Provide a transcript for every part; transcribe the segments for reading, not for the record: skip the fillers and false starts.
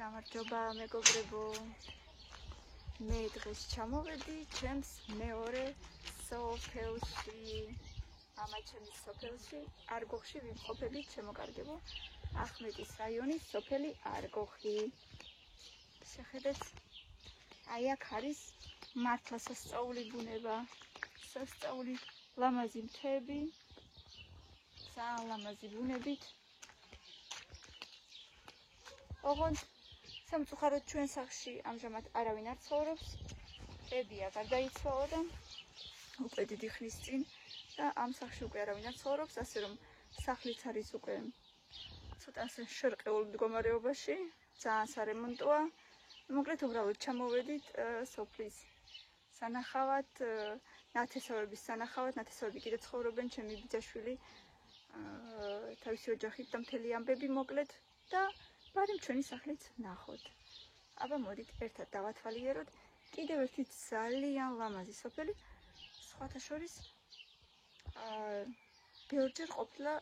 გამარჯობა მეგობრებო. მე დღეს ჩამოვედი ჩემს მეორე სოფელში. ამათ ჩემის სოფელში არგოხში ვიმყოფებით შემოკარგებო. ახმეტის რაიონის სოფელი არგოხი. შეხედეთ, აი აქ არის მართლა სასწაული ბუნება, სასწაული ლამაზი მთები, ძალიან ლამაზი ბუნებით. ოღონდ სამწუხაროდ ჩვენ სახლში ამჟამად არავინ არ ცხოვრობს. ბებია გარდაიცვალა და უკვე დიდი ხნის წინ და ამ სახლში უკვე არავინ არ ცხოვრობს, ასე რომ სახლიც არის უკვე ცოტა შერყეულ მდგომარეობაში, ძალიან სარემონტოა. მოკლედ უბრალოდ ჩამოვედით სოფლის სანახავად, ნათესავების სანახავად, ნათესავები კიდე ცხოვრობენ, ჩემი ბიძაშვილი თავისი ოჯახით და მთელი ამბები მოკლედ და ბარემ ჩვენი სახლიც ნახოთ. აბა მოდით ერთად დავათვალიეროთ კიდევ ერთი ძალიან ლამაზი სოფელი. სხვათა შორის ბევრჯერ ყოფილა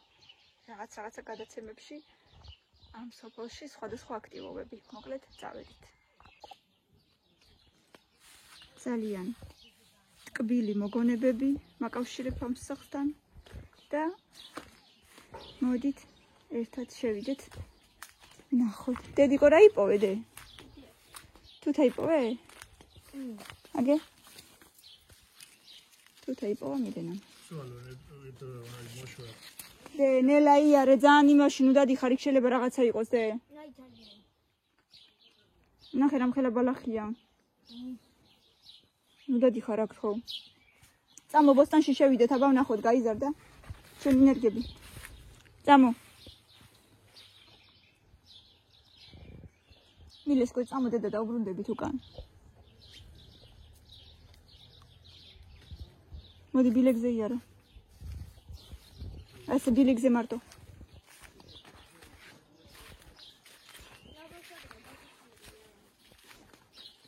რაღაცა გადაცემებში ამ სოფელში სხვადასხვა აქტივობები. მოკლედ წავედით. ძალიან ტკბილი მოგონებები მაკავშირებ ამ სახლთან და მოდით ერთად შევიდეთ. ნახოთ. დედიკო რა იპოვე დე? თუთა იპოვე? აგე? თუთა იპოვა მიდენა. დე ნელა იარე ძალიან იმაში ნუ დადიხარ, იქ შეიძლება რაღაცა იყოს დე. ნახე რამხელა ბალახია. ნუ დადიხარ აქ ხო. წამო ბოსტანში შევიდეთ, აბა ვნახოთ, გაიზარდა ჩვენი ენერგები. წამო. მილესკო წამო დედა დაუბრუნდებით უკან. მოდი ბილეგზე იარა. ასე ბილეგზე მარტო.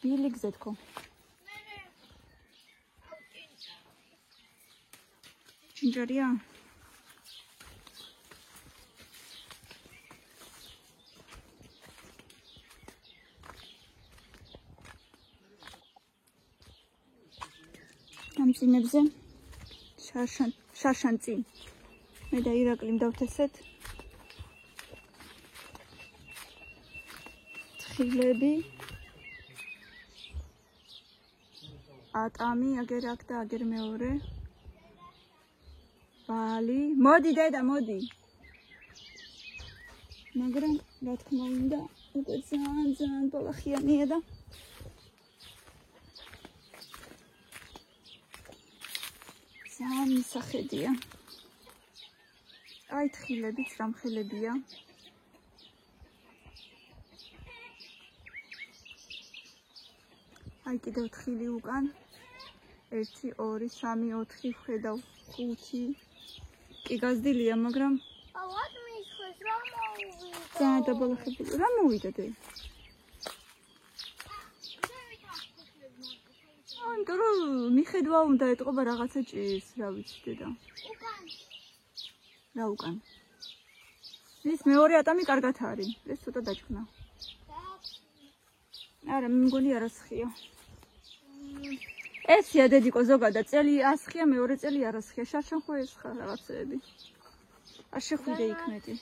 ბილეგზე თქო. ჯინჯარია? ამ წინებზე შარშანწინ მე და ირაკლიმ დავთესეთ თხილები ატამი აგერ აქ და აგერ მეორე ბალი მოდი დედა მოდი მაგრამ რა თქმა უნდა უკვე ძალიან ბალახიანია და ძალიან ისახედია. აი თხილებიც რამხელებია. აი კიდევ თხილი უკან. 1 2 3 4 ხედავ 5. კი გაზდილია, მაგრამ ავად მისხეს რა მოვიდა. ძალიან დაბალახებული. რა მოვიდა დე? ანუ რომ მიხედვა უნდა ეტყობა რაღაცა ჭირს, რა ვიცი დედა. უკან. რა უკან? ეს მეორე ატამი კარგად არის. ეს ცოტა დაჭკნა. არა, მგონი არასხია. ესია დედიკო ზოგადად წელი ასხია, მეორე წელი არასხია. შარშან ხო ეს ხარ რაღაცეები. არ შეხვიდე იქ მეტი.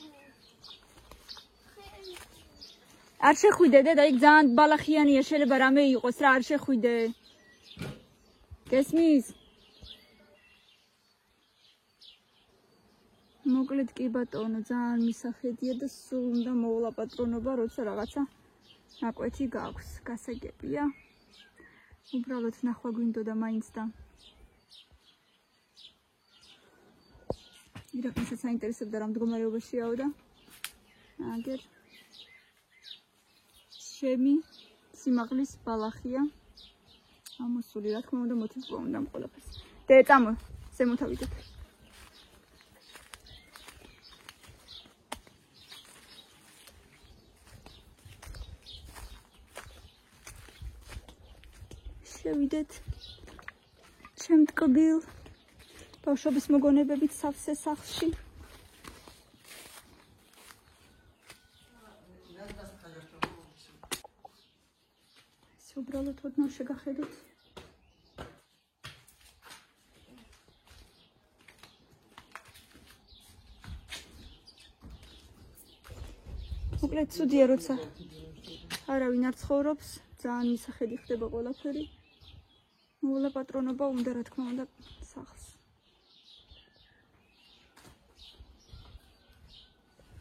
არ შეხვიდე დედა, იქ ძალიან ბალახიანია, შეიძლება რამე იყოს რა, არ შეხვიდე. გესმის? მოკლედ კი ბატონო, ძალიან მისახედია და სულ უნდა მოვლა პატრონობა, როცა რაღაცა ნაკვეთი გაქვს. გასაგებია. უბრალოდ ნახვა გვინდოდა მაინც და ირაკლიმსაც საინტერესებდა რა მდგომარეობაშიაო და აგერ ჩემი სიმაღლის ბალახია. ამოსული რა თქმა უნდა მოთიწვა უნდა ყველაფერს. დე წამო, ზემოთავიდეთ. შევიდეთ ჩემ ტკბილ ბავშვობის მოგონებებით სავსე სახლში. უბრალოდ ოდნავ შეგახედოთ. მოკლედ ცუდია, როცა არავინ არ ცხოვრობს, ძალიან მისახედი ხდება ყველაფერი. მოულა პატრონობა უნდა, რა თქმა უნდა, სახლს.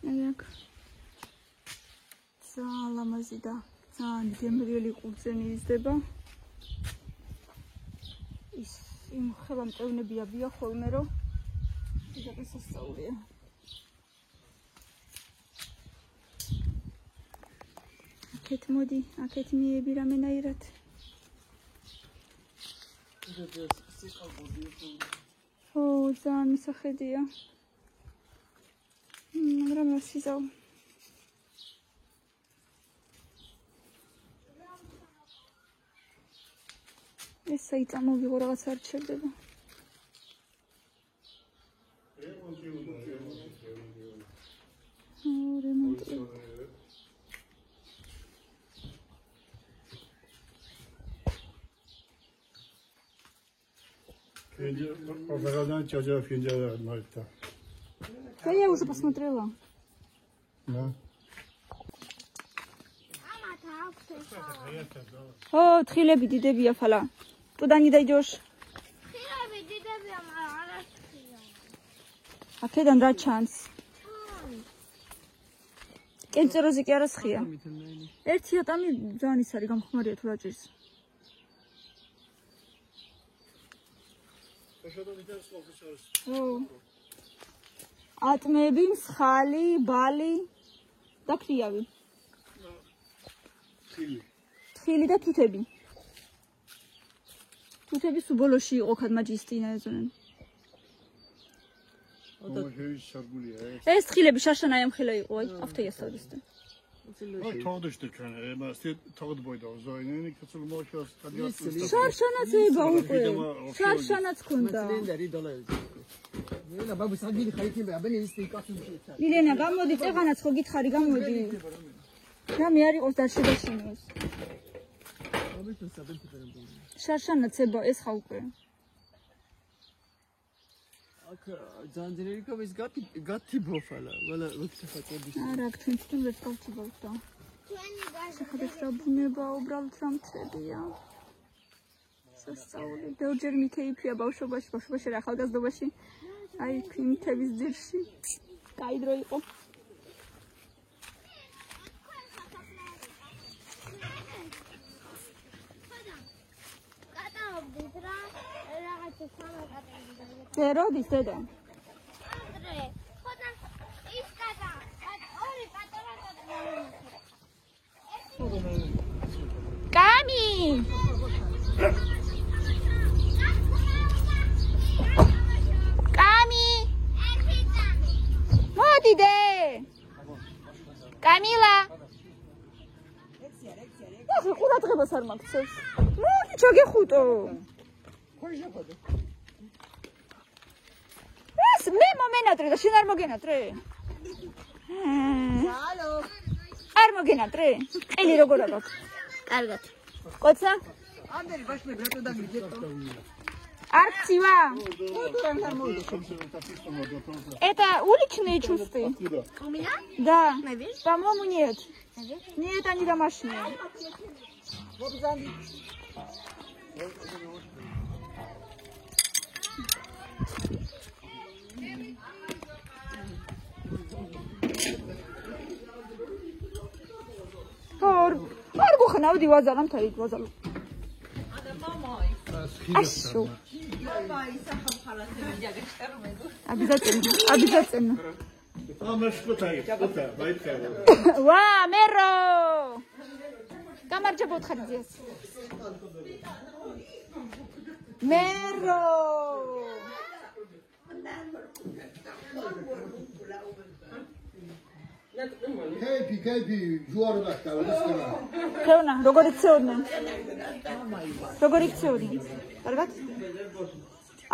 აქ ძალიან ლამაზი და ძალიან გემრიელი ყურძენი იზრდება. ის იმ ხელამტევნები აბია ხოლმე, რომ შესაძლოა. აქეთ მოდი, აქეთ მიები რამენაირად. ო, ძალიან მისახედია. მაგრამ ასიზავ. ეს საიტამოვიღო რაღაც არ ჩერდება. რემონტი. Официально чаще финджала Мальта. Да я уже посмотрела. Да. О, თხილები დიდებია ფალა. Туда не дойдешь. ხილები დიდებია, მაგრამ არა ხილია. აქედან რა ჩანს? კენწეროზე კი არა სხია. ერთი ატამი ძალიან ის არის გამხმარია თუ რა ჭირს. ო. ატმები, მსხალი, ბალი და ქრიავი. თხილი და თუთები. თუთები სუბოლოში იყო ქადმაჯის წინა ეზონენ. ეს თხილები შარშანაი ამხელა იყო, აი, ავთეია სტადისტი. Tağdıştı kanı. Ben size tağdı boyda uzayını kaçıl moşas kadiyat. შარშანაც ება უკვე. შარშანაც ქონდა. لا بابا سعدني خليتني بابني لسه يقاسم شيء მილენა, გამოდი, წეღანაც ხო გითხარი, გამოდი. რამე არ იყოს დაშედაშინოს. بابا تو سبنت برام შარშანაც ება ეს ხა უკვე. აქ ზანძრელი კობის გათი ბოფალა ვალა ვიქცა ხატები არა, თქვენ თვითონ ვერ გავწიბავთ და. ჩვენი გაზეთი ხადეს და ბუნება უბრალოდ რა მწებია. სასწაული, ბევრჯერ მიქეიფია ბავშვობაში რა ახალგაზრდობაში. აი, ფინთების ძირში. კაი დრო იყო. კატაობდით რა რაღაცა სამაკატები. ზეროდის დედა. ადრე, ხოდა ის კატა, ორი პატარა კატა. კამი! კამი! მოდი დე! კამილა! ახლა ყურადღებას არ მაქცევს. მოდი ჩაგეხუტო. ეს მე მომენატრე და შენ არ მოგენატრე? ალო არ მოგენატრე? ყელი როგორ აქვს? კარგად. კოცა? ამდენი ბაშმე რატო დაგიჯეთო არ ქცივა? Это уличные чувства? У меня? Да. Наверное. По-моему, нет. Нет, они домашние. არ გუხნავდი ვაზალამ თაი ვაზალო. Ашо. Обязательно. Ва, меро. Камарча бодхадзес. Меро. Кайпи, жуар бахта, вискана. Քეუნა, როგორ იქცეოდნენ? როგორ იქცეოდნენ? კარგად?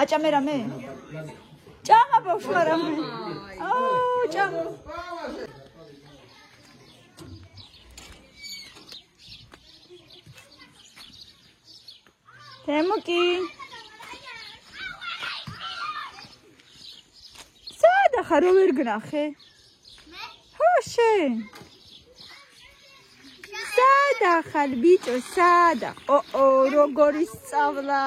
აჭამე რამე? ჭამა ბავშვა რამე. აუ, ჭამა. თემუკი. სადა ხარ ვერ გნახე? ხო შენ. სადა ხარ ბიჭო, სადა? ო, როგორი სწავლა.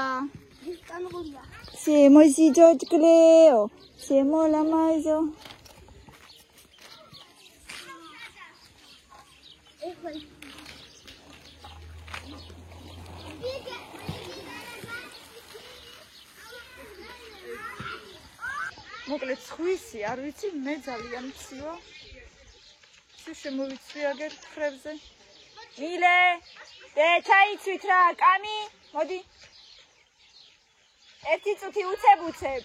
შემოიძი ჯოჯკლეო, შემოლამაზო. მოკლედ ხვისი, არ ვიცი, მე ძალიან მცივა. შემოვიცვი აგერ ხრებზე. მილე, დე ჩაიცვით რა, კამი, მოდი. ერთი წუთი უცებ. უცებ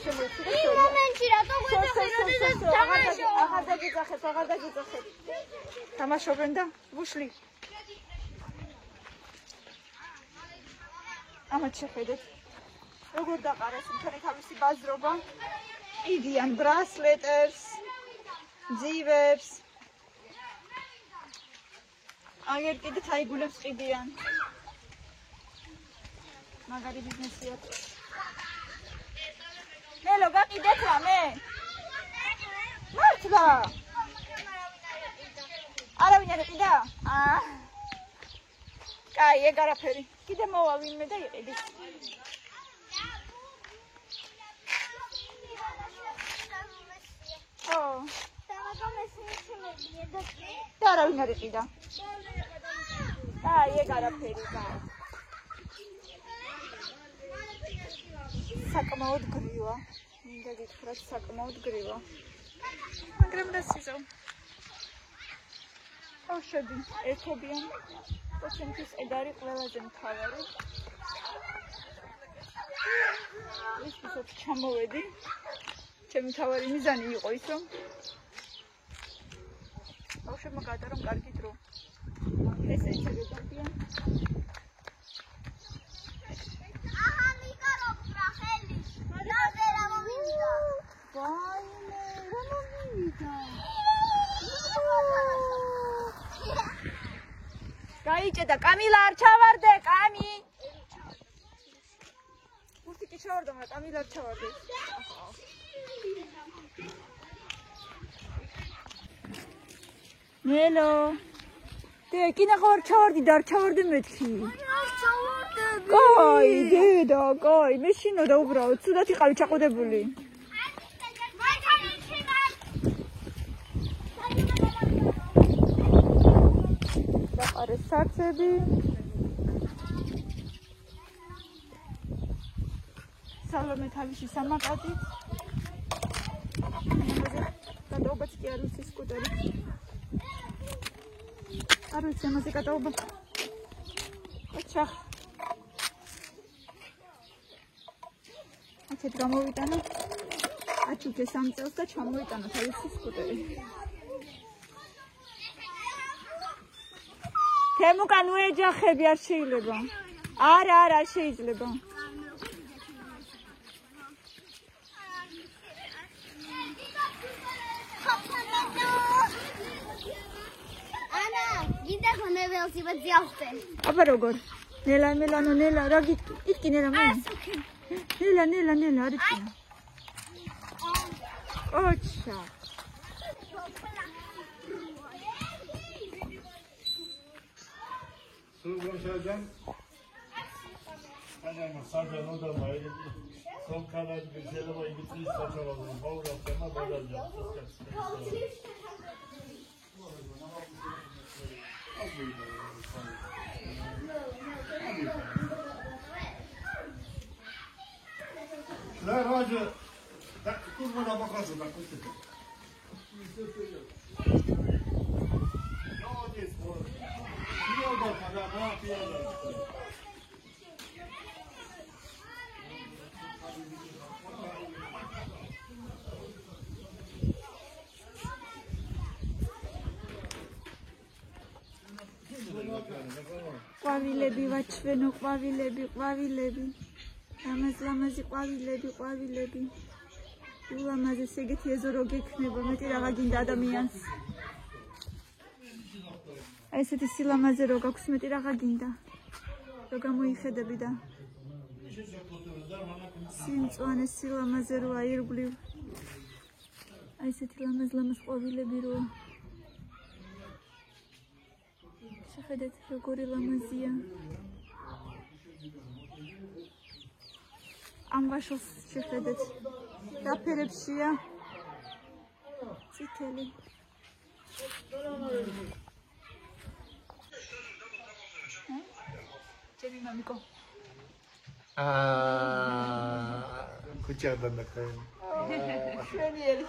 შემოვიცვი. იმ მომენტში რატო გვეძახე, როდესაც თამაშობ? აღარ დაგიძახეთ. თამაშობენ და ვუშლი. ამათ შეხედეთ. როგორ დაყარეს მთელი თავისი ბაზრობა. იდიან ბრასლეტებს, ძივებს. აგერ კიდეც აიგულებს ყიდიან. მაგარი ბიზნესია. ნელო, გაყიდეთ რამე? მართლა? არავინ არ იყიდა? კაი, ეგ არაფერი. კიდე მოვა ვინმე და იყიდით. ო, და არავინ არ იყიდა. კაი, ეგ არაფერი, კაი. საკმაოდ გრივა. მინდა გითხრათ, საკმაოდ გრივა. მაგრამ რა სიზო? ბავშვები ერთობიან და ჩემთვის ეგ არის ყველაზე მთავარი. ის ვისაც ჩამოვედი, ჩემი მთავარი მიზანი იყო ის, რომ ბავშვებმა გაატარონ კარგი დრო. ეს ეცებებიან. გაიჭედა, კამილა არ ჩავარდე, კამი. ურთი კი ჩავარდა, მაგრამ კამილა არ ჩავარდე. ნელო. დე, კინაღო არ ჩავარდი და არ ჩავარდე მეთქი. კაი, დედა, კაი, მე შინოდა უბრალოდ, ცუდად იყავი ჩაყუდებული. დაყარეს საცები. სალომე თავისი სამაყატით. გადაობაც კი არ ვიცი სკუტერი. არ ვიცი ამაზე გადაობა. ოჩახ. აქეთ გამოვიტანა. აჩუქე 3 წელს და ჩამოიტანა თავისი სკუტერი. თემუკან უეჯახები არ შეიძლება. არა, არ შეიძლება. ანა, გინდა ხონე ველოსიპედზე ავხდე. აბა როგორ? ნელა, ნელა, რა გიტკი ნელა მე? ნელა, არ იტკინა. ოჩა. Sırgınşacan, annem sarcan o da var. Son kadar bir şeyle var, gittiği saçmaladın. Bavul yaptığına bağlayacağım. Şuraya Hacı, kurmana bakarsın, bak kızım. ყვავილები ვაჩვენო, ყვავილები. ლამაზი ყვავილები. ულამაზეს ეგეთი ეზო რო გექნება, მეტი რაღა გინდა ადამიანს. აი ესეთი სილამაზე რო გაქვს მეტი რაღა გინდა. რო გამოიხედები და სიმწვანე სილამაზე რო აირგვლივ. აი ესეთი ლამაზ ყვავილები რო შეხედეთ როგორი ლამაზია. ამ ვაშოს შეხედეთ. რა ფერებშია? წითელი. ჩემი მამიკო. ქუჩადან ნახე. შვენიერი.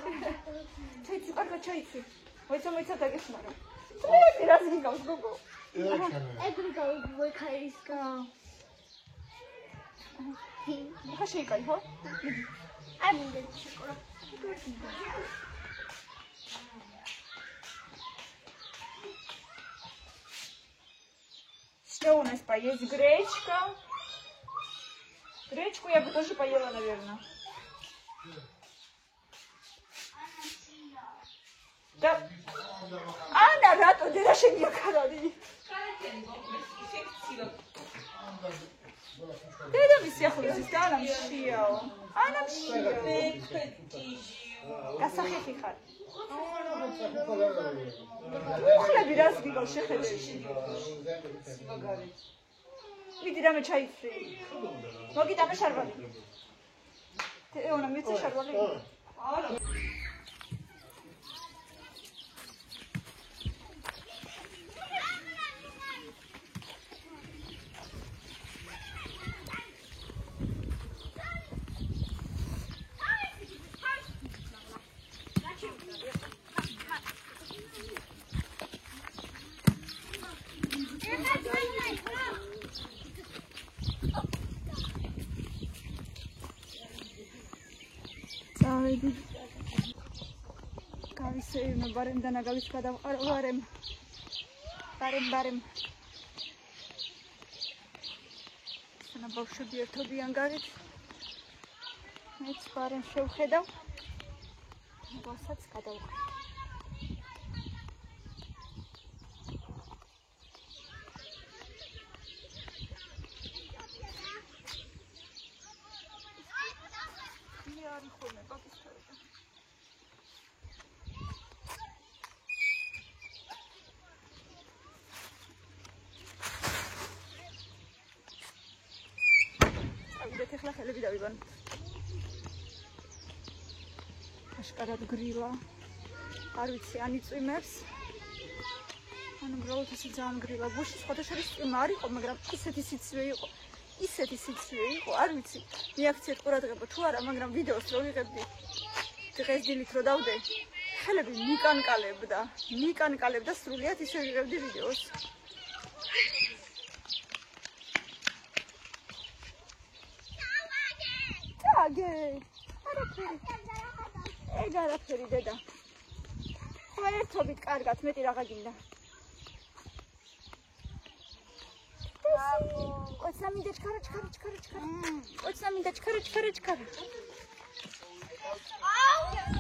ჩაიცი, კარგად ჩაიცი. მოიცა დაგეხმარო. წვეთი რას გიგავს გოგო? ეგრიგა ვიქაისკა. ხა შეიკაი ხო? აი მინდა შეკრა. Что у нас поесть? Гречка. Гречку я бы тоже поела, наверное. Да. Анна, рато, ты даже не карали. Ты да мы всех здесь, да, нам шияо. А нам шияо. Касахи хихар. უხლები რას გიგავ შეხედეში. მიდი რამე ჩაიცრი. მოგიტანე შარვალი. ეონა მიცე შარვალი. წავედი. გავისეირნო ბარემდან აგავის გადავყარო ბარემ. სანა ბავშვები ერთობიან გარეთ. მეც ბარემ შევხედავ. მოსაც გადავყარო. ეხლა ხელები დავიბან. აშკარად გრილა. არ ვიცი, ან იწვიმებს. ან უბრალოდ ისე ძალიან გრილა. გუშინ სხვადასხვა წვიმა არ იყო, მაგრამ ისეთი სიცივე იყო. არ ვიცი. მიაქციეთ ყურადღება თუ არა, მაგრამ ვიდეოს რო ვიღებდი. დღეს დილით რო დავდე, ხელები მიკანკალებდა სრულიად ისე ვიღებდი ვიდეოს. აგე არაფერი დედა ხო ერთობით კარგად მეტი რაღა გინდა ოცა მინდა ჩქარა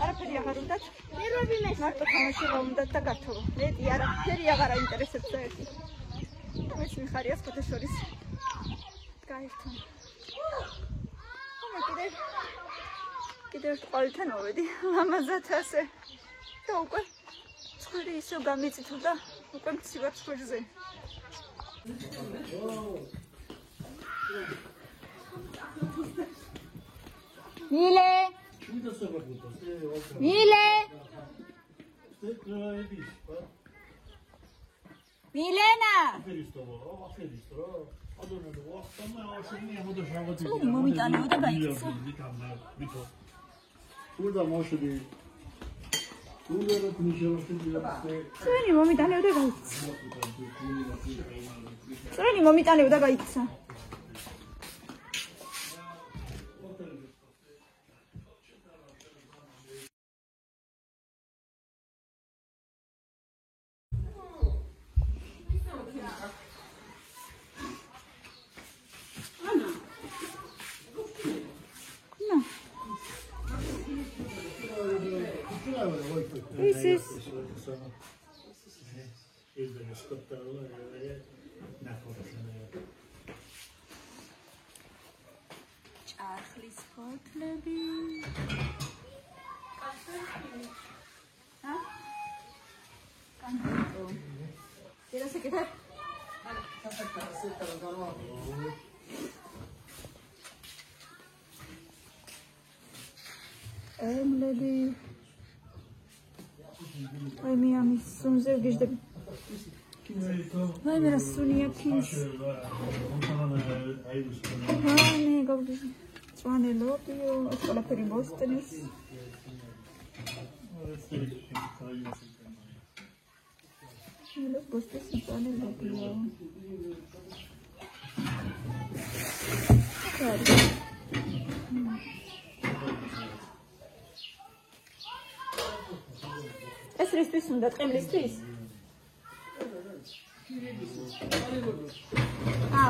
არაფერი აღარ უნდათ ნერვები მეს მარტო თამაშება უნდათ და გართობა მეტი არაფერი აღარ აინტერესებს საერთოდ ეს მიხარიას ფოტოშორის გაერთონ კიდევ ყველთან მოვედი ლამაზად ასე და უკვე ცხვირი ისევ გამიწითლდა უკვე მცივად ცხვირზე მილენა მომიტანეო და გაიქცა. Burada moșului. Unde rău წვენი მომიტანეო და გაიქცა. ჭარხლის ფოთლები. კანტო. შეიძლება შეკეთებ? ემლები. აი მე ამის სუნზე ვგეჯდები. აი მე რა სუნია ფის. მე გავდიჟი. წვანე ლობიო, ეს ყველაფერი ბოსტონის. მე ბოსტონის წვანე ლობიო. ეს რისთვის უნდა ტყემლისთვის?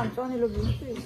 მწვანე ლობისთვის?